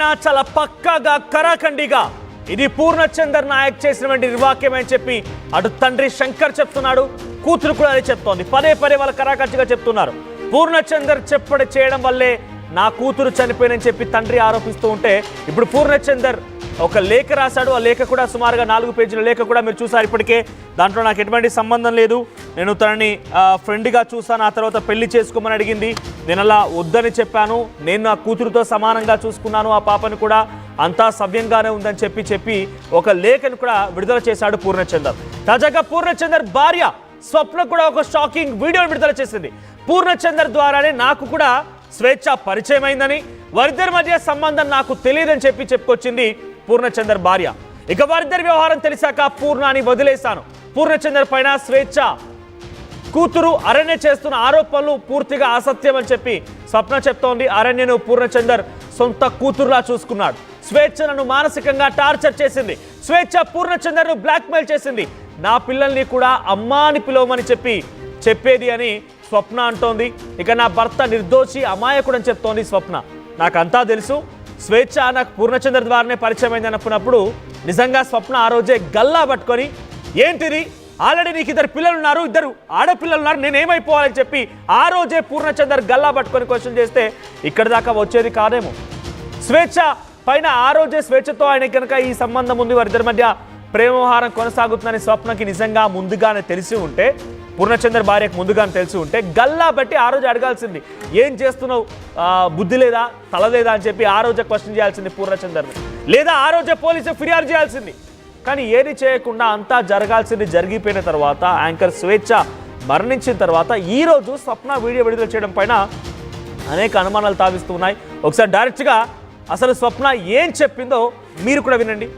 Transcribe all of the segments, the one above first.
పైన చాలా పక్కాగా కరాఖండిగా ఇది పూర్ణచందర్ నాయక్ చేసినటువంటి నిర్వాక్యం అని చెప్పి అటు తండ్రి శంకర్ చెప్తున్నాడు, కూతురు కూడా అదే చెప్తోంది. పదే పదే వాళ్ళ కరాఖండిగా చెప్తున్నారు. పూర్ణచందర్ చేయడం వల్లే నా కూతురు చనిపోయిందని చెప్పి తండ్రి ఆరోపిస్తూ ఉంటే ఇప్పుడు పూర్ణచందర్ ఒక లేఖ రాశాడు. ఆ లేఖ కూడా సుమారుగా 4 పేజీల లేఖ కూడా మీరు చూసారు ఇప్పటికే. దాంట్లో నాకు ఎటువంటి సంబంధం లేదు, నేను తనని ఫ్రెండ్గా చూసాను, ఆ తర్వాత పెళ్లి చేసుకోమని అడిగింది, నేను అలా వద్దని చెప్పాను, నేను నా కూతురుతో సమానంగా చూసుకున్నాను, ఆ పాపను కూడా అంతా సవ్యంగానే ఉందని చెప్పి ఒక లేఖను కూడా విడుదల చేశాడు పూర్ణచందర్. తాజాగా పూర్ణచందర్ భార్య స్వప్న కూడా ఒక షాకింగ్ వీడియోను విడుదల చేసింది. పూర్ణచందర్ ద్వారానే నాకు కూడా స్వేచ్ఛ పరిచయం అయిందని, వారిద్దరి మధ్య సంబంధం నాకు తెలియదని చెప్పుకొచ్చింది పూర్ణచందర్ భార్య. ఇక వారిద్దరి వ్యవహారం తెలిసాక పూర్ణాని వదిలేశాను, పూర్ణచందర్ పైన స్వేచ్ఛ కూతురు అరణ్య చేస్తున్న ఆరోపణలు పూర్తిగా అసత్యం అని చెప్పి స్వప్న చెప్తోంది. అరణ్యను పూర్ణచందర్ సొంత కూతురులా చూసుకున్నాడు. స్వేచ్ఛ నన్ను మానసికంగా టార్చర్ చేసింది, స్వేచ్ఛ పూర్ణచందర్ను బ్లాక్మెయిల్ చేసింది, నా పిల్లల్ని కూడా అమ్మా అని పిలవమని చెప్పేది అని స్వప్న అంటోంది. ఇక నా భర్త నిర్దోషి అమాయకుడు అని చెప్తోంది స్వప్న. నాకంతా తెలుసు, స్వేచ్ఛ నాకు పూర్ణచందర్ ద్వారానే పరిచయం అయింది అనుకున్నప్పుడు నిజంగా స్వప్న ఆ రోజే గల్లా పట్టుకొని ఏంటిది, ఆల్రెడీ నీకు 2 పిల్లలు ఉన్నారు, 2 ఆడపిల్లలు ఉన్నారు, నేనేమైపోవాలని చెప్పి ఆ రోజే పూర్ణచందర్ గల్లా పట్టుకొని క్వశ్చన్ చేస్తే ఇక్కడి దాకా వచ్చేది కాదేమో. స్వేచ్ఛ పైన ఆ రోజే స్వేచ్ఛతో ఆయన కనుక ఈ సంబంధం ఉంది, వారిద్దరి మధ్య ప్రేమ వ్యవహారం కొనసాగుతుందని స్వప్నకి నిజంగా ముందుగానే తెలిసి ఉంటే, పూర్ణచందర్ భార్యకు ముందుగానే తెలిసి ఉంటే గల్లా బట్టి ఆ రోజు అడగాల్సింది, ఏం చేస్తున్నావు, బుద్ధి లేదా, తల లేదా అని చెప్పి ఆ రోజే క్వశ్చన్ చేయాల్సింది పూర్ణచందర్ని, లేదా ఆ రోజే పోలీసు ఫిర్యాదు చేయాల్సింది. కానీ ఏది చేయకుండా అంతా జరగాల్సింది జరిగిపోయిన తర్వాత, యాంకర్ స్వేచ్ఛ మరణించిన తర్వాత ఈ రోజు స్వప్న వీడియో విడుదల చేయడం పైన అనేక అనుమానాలు తావిస్తున్నాయి. ఒకసారి డైరెక్ట్గా అసలు స్వప్న ఏం చెప్పిందో మీరు కూడా వినండి.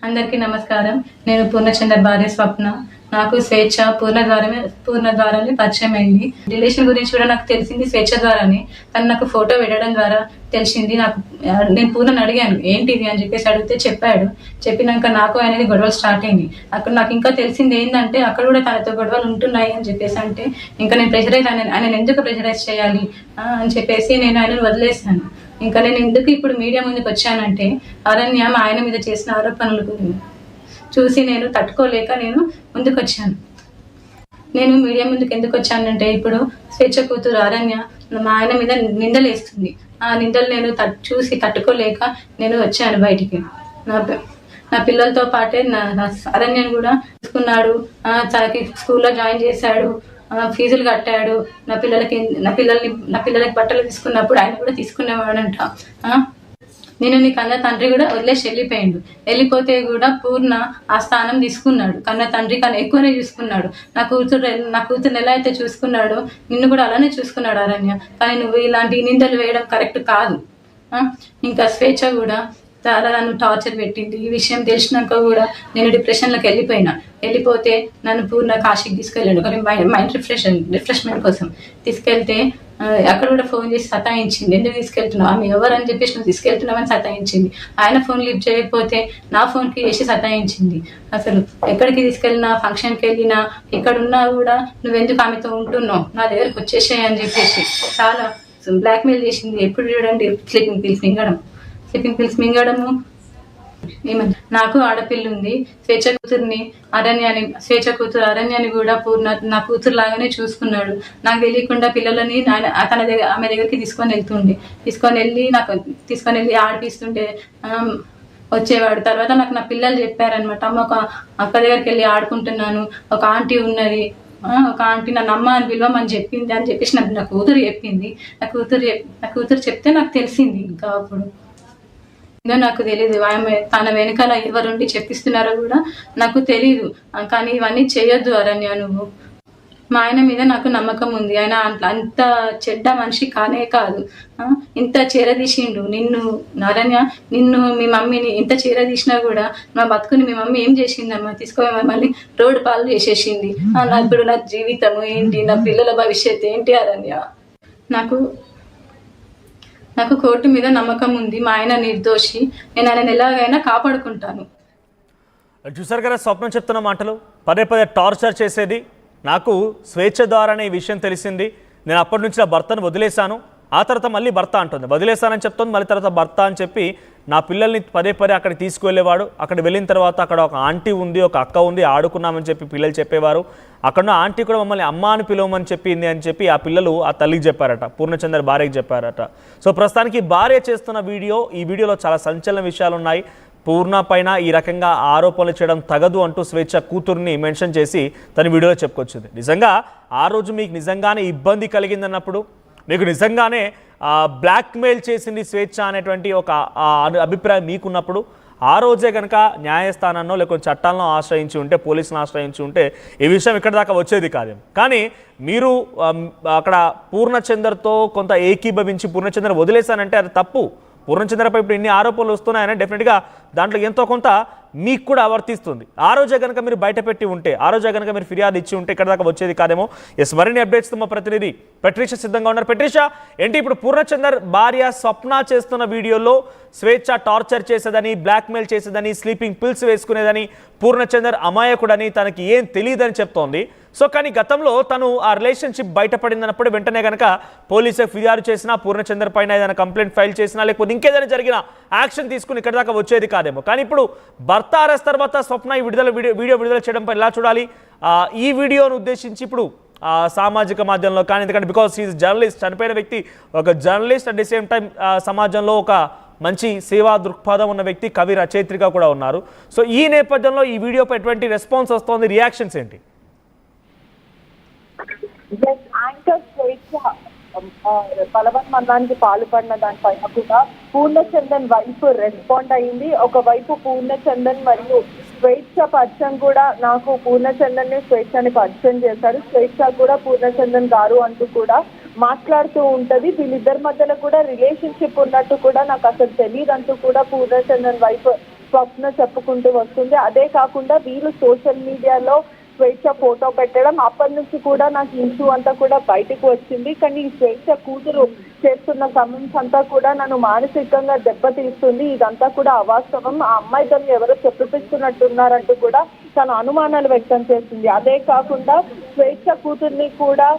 అందరికీ నమస్కారం. నేను పూర్ణచందర్ భార్య స్వప్న. నాకు స్వేచ్ఛ పూర్ణ ద్వారానే పరిచయం అయింది. రిలేషన్ గురించి కూడా నాకు తెలిసింది స్వేచ్ఛ ద్వారానే. తను నాకు ఫోటో పెట్టడం ద్వారా తెలిసింది. నేను పూర్ణని అడిగాను ఏంటిది అని చెప్పేసి అడిగితే చెప్పాడు. చెప్పినాక నాకు అనేది గొడవలు స్టార్ట్ అయింది. అక్కడ నాకు ఇంకా తెలిసింది ఏంటంటే అక్కడ కూడా తనతో గొడవలు ఉంటున్నాయి అని చెప్పేసి అంటే ఇంకా నేను ఆయన ఎందుకు ప్రెషరైజ్ చేయాలి అని చెప్పేసి నేను ఆయనను వదిలేశాను. ఇంకా నేను ఎందుకు ఇప్పుడు మీడియా ముందుకు వచ్చానంటే అరణ్య ఆయన మీద చేసిన ఆరోపణలు చూసి నేను తట్టుకోలేక నేను ముందుకు వచ్చాను. నేను మీడియా ముందుకు ఎందుకు వచ్చానంటే ఇప్పుడు స్వేచ్ఛ కూతురు అరణ్య మా ఆయన మీద నిందలు వేస్తుంది. ఆ నిందలు నేను చూసి తట్టుకోలేక నేను వచ్చాను బయటికి. నా పిల్లలతో పాటే నా అరణ్యను కూడా తీసుకున్నాడు, తనకి స్కూల్లో జాయిన్ చేశాడు, ఫీజులు కట్టాడు, నా పిల్లలకి బట్టలు తీసుకున్నప్పుడు ఆయన కూడా తీసుకునేవాడంట. నేను నీ కన్న తండ్రి కూడా వదిలేసి వెళ్ళిపోతే కూడా పూర్ణ ఆ స్థానం తీసుకున్నాడు. కన్న తండ్రి కన్నా ఎక్కువనే చూసుకున్నాడు. నా కూతురు ఎలా అయితే చూసుకున్నాడో నిన్ను కూడా అలానే చూసుకున్నాడు అరణ్య. కానీ నువ్వు ఇలాంటి నిందలు వేయడం కరెక్ట్ కాదు. ఇంకా స్వేచ్ఛ కూడా నన్ను టార్చర్ పెట్టింది. ఈ విషయం తెలిసినాక కూడా నేను డిప్రెషన్లోకి వెళ్ళిపోతే నన్ను పూర్ణ కాశీకి తీసుకెళ్ళాడు మైండ్ రిఫ్రెష్మెంట్ కోసం. తీసుకెళ్తే అక్కడ కూడా ఫోన్ చేసి సతాయించింది. ఎందుకు తీసుకెళ్తున్నావు, ఆమె ఎవరని చెప్పేసి నువ్వు తీసుకెళ్తున్నావని సతాయించింది. ఆయన ఫోన్ లిఫ్ట్ చేయకపోతే నా ఫోన్కి చేసి సతాయించింది. అసలు ఎక్కడికి తీసుకెళ్ళినా, ఫంక్షన్కి వెళ్ళినా, ఎక్కడున్నా కూడా నువ్వెందుకు ఆమెతో ఉంటున్నావు, నా దగ్గరకు వచ్చేసాయి అని చెప్పేసి చాలా బ్లాక్మెయిల్ చేసింది. ఎప్పుడు చూడండి స్లీపింగ్ పిల్స్ మింగడము. నాకు ఆడపిల్ల ఉంది, స్వేచ్ఛ కూతురు అరణ్యాన్ని కూడా పూర్ణ నా కూతురు లాగానే చూసుకున్నాడు. నాకు తెలియకుండా పిల్లలని ఆమె దగ్గరికి తీసుకొని వెళ్ళి ఆడిపిస్తుంటే వచ్చేవాడు. తర్వాత నాకు నా పిల్లలు చెప్పారనమాట, అమ్మ ఒక అక్క దగ్గరికి వెళ్ళి ఆడుకుంటున్నాను, ఒక ఆంటీ ఉన్నది, ఒక ఆంటీ నన్ను అమ్మ అని పిలవమని చెప్పింది అని చెప్పేసి నా కూతురు చెప్పింది. నా కూతురు చెప్తే నాకు తెలిసింది. ఇంకా అప్పుడు ఇంకా నాకు తెలియదు తన వెనకాల ఎవరుండి చెప్పిస్తున్నారో కూడా నాకు తెలీదు. కానీ ఇవన్నీ చేయొద్దు అరణ్య నువ్వు. మా ఆయన మీద నాకు నమ్మకం ఉంది, ఆయన అంత చెడ్డ మనిషి కానే కాదు. ఇంత చేరదీసిండు నిన్ను అరణ్య, నిన్ను మీ మమ్మీని ఇంత చేరదీసినా కూడా మా బతుకుని మీ మమ్మీ ఏం చేసిందమ్మా, తీసుకోమని మళ్ళీ రోడ్డు పాలు చేసేసింది. ఇప్పుడు నా జీవితము ఏంటి, నా పిల్లల భవిష్యత్తు ఏంటి అరణ్య. నాకు కోర్టు మీద నమ్మకం ఉంది, మా ఆయన నిర్దోషి, నేను ఆయన ఎలాగైనా కాపాడుకుంటాను. చూసారు కదా స్వప్నం చెప్తున్న మాటలు, పదే టార్చర్ చేసేది. నాకు స్వేచ్ఛ ద్వారానే ఈ విషయం తెలిసింది, నేను అప్పటి నుంచి నా భర్తను వదిలేశాను, ఆ తర్వాత మళ్ళీ భర్త అంటుంది, వదిలేస్తానని చెప్తుంది, మళ్ళీ తర్వాత భర్త అని చెప్పి నా పిల్లల్ని పదే పదే అక్కడికి తీసుకువెళ్ళేవాడు. అక్కడ వెళ్ళిన తర్వాత అక్కడ ఒక ఆంటీ ఉంది, ఒక అక్క ఉంది, ఆడుకున్నామని చెప్పి పిల్లలు చెప్పేవారు. అక్కడ ఆంటీ కూడా మమ్మల్ని అమ్మ అని పిలవమని చెప్పింది అని చెప్పి ఆ పిల్లలు ఆ తల్లికి చెప్పారట, పూర్ణచందర్ భార్యకి చెప్పారట. సో ప్రస్తుతానికి భార్య చేస్తున్న ఈ వీడియోలో చాలా సంచలన విషయాలు ఉన్నాయి. పూర్ణ పైన ఈ రకంగా ఆరోపణలు చేయడం తగదు అంటూ స్వేచ్ఛ కూతుర్ని మెన్షన్ చేసి తన వీడియోలో చెప్పుకొచ్చింది. నిజంగా ఆ రోజు మీకు నిజంగానే ఇబ్బంది కలిగిందన్నప్పుడు, మీకు నిజంగానే బ్లాక్మెయిల్ చేసింది స్వేచ్ఛ అనేటువంటి ఒక అభిప్రాయం మీకున్నప్పుడు, ఆ రోజే కనుక న్యాయస్థానాన్నో లేకపోతే చట్టాలను ఆశ్రయించి ఉంటే, పోలీసులను ఆశ్రయించి ఉంటే ఈ విషయం ఇక్కడ దాకా వచ్చేది కాదేమో. కానీ మీరు అక్కడ పూర్ణచందర్తో కొంత ఏకీభవించి పూర్ణచందర్ వదిలేశానంటే అది తప్పు. పూర్ణచంద్రపై ఇప్పుడు ఇన్ని ఆరోపణలు వస్తున్నాయని డెఫినెట్గా దాంట్లో ఎంతో కొంత మీకు కూడా వర్తిస్తుంది. ఆ రోజే కనుక మీరు బయట పెట్టి ఉంటే, ఆ రోజే కనుక మీరు ఫిర్యాదు ఇచ్చి ఉంటే ఇక్కడ దాకా వచ్చేది కాదేమో. మరిన్ని అప్డేట్స్తో మా ప్రతినిధి పెట్రిషా సిద్ధంగా ఉన్నారు. పెట్రిషా, ఏంటి ఇప్పుడు పూర్ణచందర్ భార్య స్వప్న చేస్తున్న వీడియోలో స్వేచ్ఛ టార్చర్ చేసేదని, బ్లాక్మెయిల్ చేసేదని, స్లీపింగ్ పిల్స్ వేసుకునేదని, పూర్ణచందర్ అమాయకుడని, తనకి ఏం తెలియదని చెప్తోంది. సో కానీ గతంలో తను ఆ రిలేషన్షిప్ బయటపడిందన్నప్పుడు వెంటనే కనుక పోలీసులకు ఫిర్యాదు చేసినా, పూర్ణచందర్ పైన ఏదైనా కంప్లైంట్ ఫైల్ చేసినా, లేకపోతే ఇంకేదైనా జరిగినా యాక్షన్ తీసుకుని ఇక్కడ దాకా వచ్చేది కాదేమో. కానీ ఇప్పుడు భర్త అరెస్ట్ తర్వాత స్వప్న ఈ వీడియో విడుదల చేయడంపై ఎలా చూడాలి? ఈ వీడియోను ఉద్దేశించి ఇప్పుడు సామాజిక మాధ్యమంలో కానీ, ఎందుకంటే బికాస్ ఈజ్ జర్నలిస్ట్, చనిపోయిన వ్యక్తి ఒక journalist, at the same time సమాజంలో ఒక మంచి సేవా దృక్పథం ఉన్న వ్యక్తి, కవి రచయిత్రిగా కూడా ఉన్నారు. సో ఈ నేపథ్యంలో ఈ వీడియోపై ఎటువంటి రెస్పాన్స్ వస్తోంది, రియాక్షన్స్ ఏంటి? యాంకర్ స్వేచ్ఛ బలవన్మరణానికి పాల్పడిన దానిపైన కూడా పూర్ణచందన్ వైపు రెస్పాండ్ అయింది. ఒకవైపు పూర్ణచందన్ మరియు స్వేచ్ఛ పరిచయం కూడా, నాకు పూర్ణచందన్ ని స్వేచ్ఛని పరిచయం చేశారు, స్వేచ్ఛ కూడా పూర్ణచందన్ గారు అంటూ కూడా మాట్లాడుతూ ఉంటది. వీళ్ళిద్దరి మధ్యలో కూడా రిలేషన్షిప్ ఉన్నట్టు కూడా నాకు అసలు తెలియదు అంటూ కూడా పూర్ణచందన్ వైపు స్వప్న చెప్పుకుంటూ వస్తుంది. అదే కాకుండా వీళ్ళు సోషల్ మీడియాలో స్వేచ్ఛ ఫోటో పెట్టడం, అప్పటి నుంచి కూడా నాకు ఇష్యూ అంతా కూడా బయటకు వచ్చింది. కానీ ఈ స్వేచ్ఛ కూతురు చేస్తున్న కమెంట్స్ అంతా కూడా నన్ను మానసికంగా దెబ్బతీస్తుంది. ఇదంతా కూడా అవాస్తవం, ఆ అమ్మాయి తను ఎవరో చెప్పిస్తున్నారంటూ కూడా తను అనుమానాలు వ్యక్తం చేస్తుంది. అదే కాకుండా స్వేచ్ఛ కూతుర్ని కూడా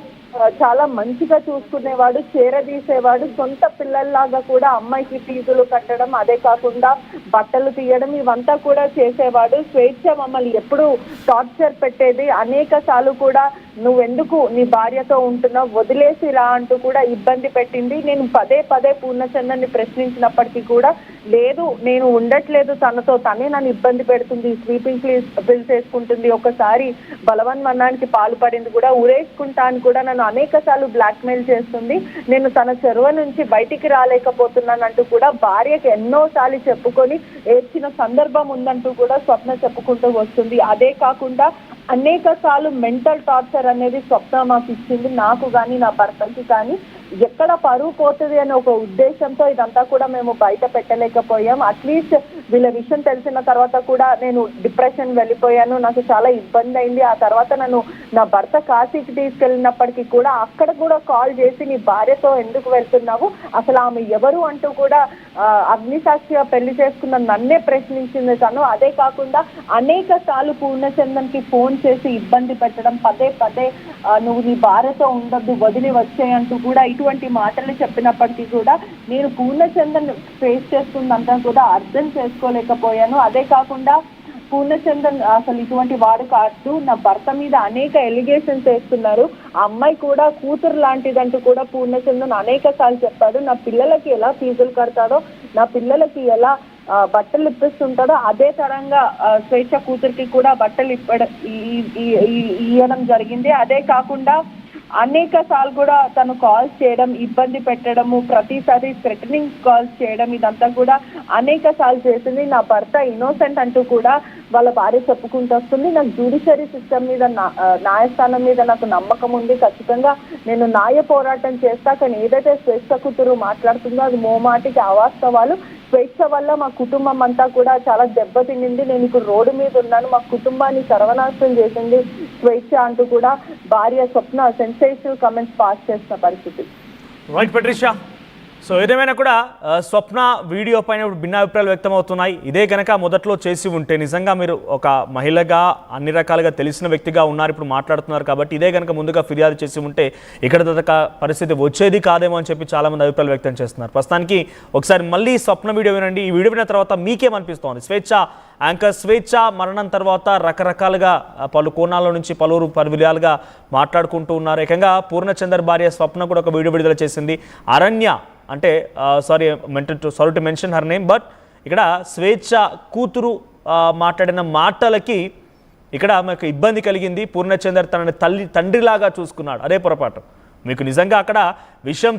చాలా మంచిగా చూసుకునేవాడు, చేరదీసేవాడు, సొంత పిల్లల్లాగా కూడా అమ్మాయికి ఫీజులు కట్టడం, అదే కాకుండా బట్టలు తీయడం, ఇవంతా కూడా చేసేవాడు. స్వేచ్ఛ మమ్మల్ని ఎప్పుడు టార్చర్ పెట్టేది, అనేక సార్లు కూడా నువ్వెందుకు నీ భార్యతో ఉంటున్నావు, వదిలేసి రా అంటూ కూడా ఇబ్బంది పెట్టింది. నేను పదే పదే పూర్ణచందర్ని ప్రశ్నించినప్పటికీ కూడా లేదు, నేను ఉండట్లేదు తనతో, తనే నన్ను ఇబ్బంది పెడుతుంది, స్లీపింగ్ పిల్స్ వేసుకుంటుంది, ఒకసారి బలవన్మరణానికి పాల్పడింది కూడా, ఉరేసుకుంటా అని కూడా నన్ను అనేక సార్లు బ్లాక్మెయిల్ చేస్తుంది, నేను తన చెరువ నుంచి బయటికి రాలేకపోతున్నానంటూ కూడా భార్యకి ఎన్నోసార్లు చెప్పుకొని ఏడ్చిన సందర్భం ఉందంటూ కూడా స్వప్న చెప్పుకుంటూ వస్తుంది. అదే కాకుండా అనేక సార్లు మెంటల్ టార్చర్ అనేది స్వప్న మాకు ఇచ్చింది, నాకు కానీ నా భర్తకి కానీ. ఎక్కడ పరువు పోతుంది అనే ఒక ఉద్దేశంతో ఇదంతా కూడా మేము బయట పెట్టలేకపోయాం. అట్లీస్ట్ వీళ్ళ విషయం తెలిసిన తర్వాత కూడా నేను డిప్రెషన్ వెళ్ళిపోయాను, నాకు చాలా ఇబ్బంది అయింది. ఆ తర్వాత నన్ను నా భర్త కాశీకి తీసుకెళ్ళినప్పటికీ కూడా అక్కడ కూడా కాల్ చేసి నీ భార్యతో ఎందుకు వెళ్తున్నావు, అసలు ఆమె ఎవరు అంటూ కూడా అగ్నిసాక్షిగా పెళ్లి చేసుకున్న నన్నే ప్రశ్నించింది తను. అదే కాకుండా అనేక సార్లు పూర్ణచందన్కి ఫోన్ చేసి ఇబ్బంది పెట్టడం, పదే పదే నువ్వు నీ భార్యతో ఉండద్దు, వదిలి వచ్చేయంటూ కూడా ఇటువంటి మాటలు చెప్పినప్పటికీ కూడా నేను పూర్ణచందన్ ఫేస్ చేస్తుందంతా కూడా అర్థం చేసుకోలేకపోయాను. అదే కాకుండా పూర్ణచందన్ అసలు ఇటువంటి వాడు కాదు, నా భర్త మీద అనేక ఎలిగేషన్స్ వేస్తున్నారు, ఆ అమ్మాయి కూడా కూతురు లాంటిదంటూ కూడా పూర్ణచందన్ అనేక సార్లు చెప్పాడు. నా పిల్లలకి ఎలా ఫీజులు కడతాడో, నా పిల్లలకి ఎలా బట్టలు ఇప్పిస్తుంటాడో అదే తరంగా స్వేచ్ఛ కూతురికి కూడా బట్టలు ఇవ్వడం జరిగింది. అదే కాకుండా అనేక సార్లు కూడా తను కాల్స్ చేయడం, ఇబ్బంది పెట్టడము, ప్రతిసారి థ్రెటనింగ్ కాల్స్ చేయడం, ఇదంతా కూడా అనేక సార్లు చేసింది. నా భర్త ఇన్నోసెంట్ అంటూ కూడా వాళ్ళ భార్య చెప్పుకుంటూ వస్తుంది. నాకు జ్యుడిషియరీ సిస్టమ్ మీద, న్యాయస్థానం మీద నాకు నమ్మకం ఉంది, ఖచ్చితంగా నేను న్యాయ పోరాటం చేస్తా. కానీ ఏదైతే స్వేచ్ఛ కూతురు మాట్లాడుతుందో అది మోమాటికి అవాస్తవాలు. స్వేచ్ఛ వల్ల మా కుటుంబం అంతా కూడా చాలా దెబ్బతినింది, నేను ఇప్పుడు రోడ్డు మీద ఉన్నాను, మా కుటుంబాన్ని సర్వనాశనం చేసింది స్వేచ్ఛ అంటూ కూడా భార్య స్వప్న సెన్సేటివ్ కమెంట్స్ పాస్ చేసిన పరిస్థితి. రైట్ పెట్రిషా, సో ఏదేమైనా కూడా స్వప్న వీడియో పైన ఇప్పుడు భిన్నాభిప్రాయాలు వ్యక్తమవుతున్నాయి. ఇదే కనుక మొదట్లో చేసి ఉంటే నిజంగా మీరు ఒక మహిళగా అన్ని రకాలుగా తెలిసిన వ్యక్తిగా ఉన్నారు, ఇప్పుడు మాట్లాడుతున్నారు కాబట్టి ఇదే కనుక ముందుగా ఫిర్యాదు చేసి ఉంటే ఇక్కడ దాకా పరిస్థితి వచ్చేది కాదేమో అని చెప్పి చాలామంది అభిప్రాయాలు వ్యక్తం చేస్తున్నారు. ప్రస్తుతానికి ఒకసారి మళ్ళీ స్వప్న వీడియో వినండి. ఈ వీడియో విన్న తర్వాత మీకేమనిపిస్తోంది? యాంకర్ స్వేచ్ఛ మరణం తర్వాత రకరకాలుగా పలు కోణాల నుంచి పలువురు విధాలుగా మాట్లాడుకుంటూ ఉన్నారు. ఏకంగా పూర్ణచందర్ భార్య స్వప్న కూడా ఒక వీడియో విడుదల చేసింది. అరణ్య అంటే sorry to mention her name, but ఇక్కడ స్వేచ్ఛ కూతురు మాట్లాడిన మాటలకి ఇక్కడ మాకు ఇబ్బంది కలిగింది. పూర్ణచందర్ తనని తండ్రిలాగా చూసుకున్నాడు, అదే పొరపాటు. మీకు నిజంగా అక్కడ విషయం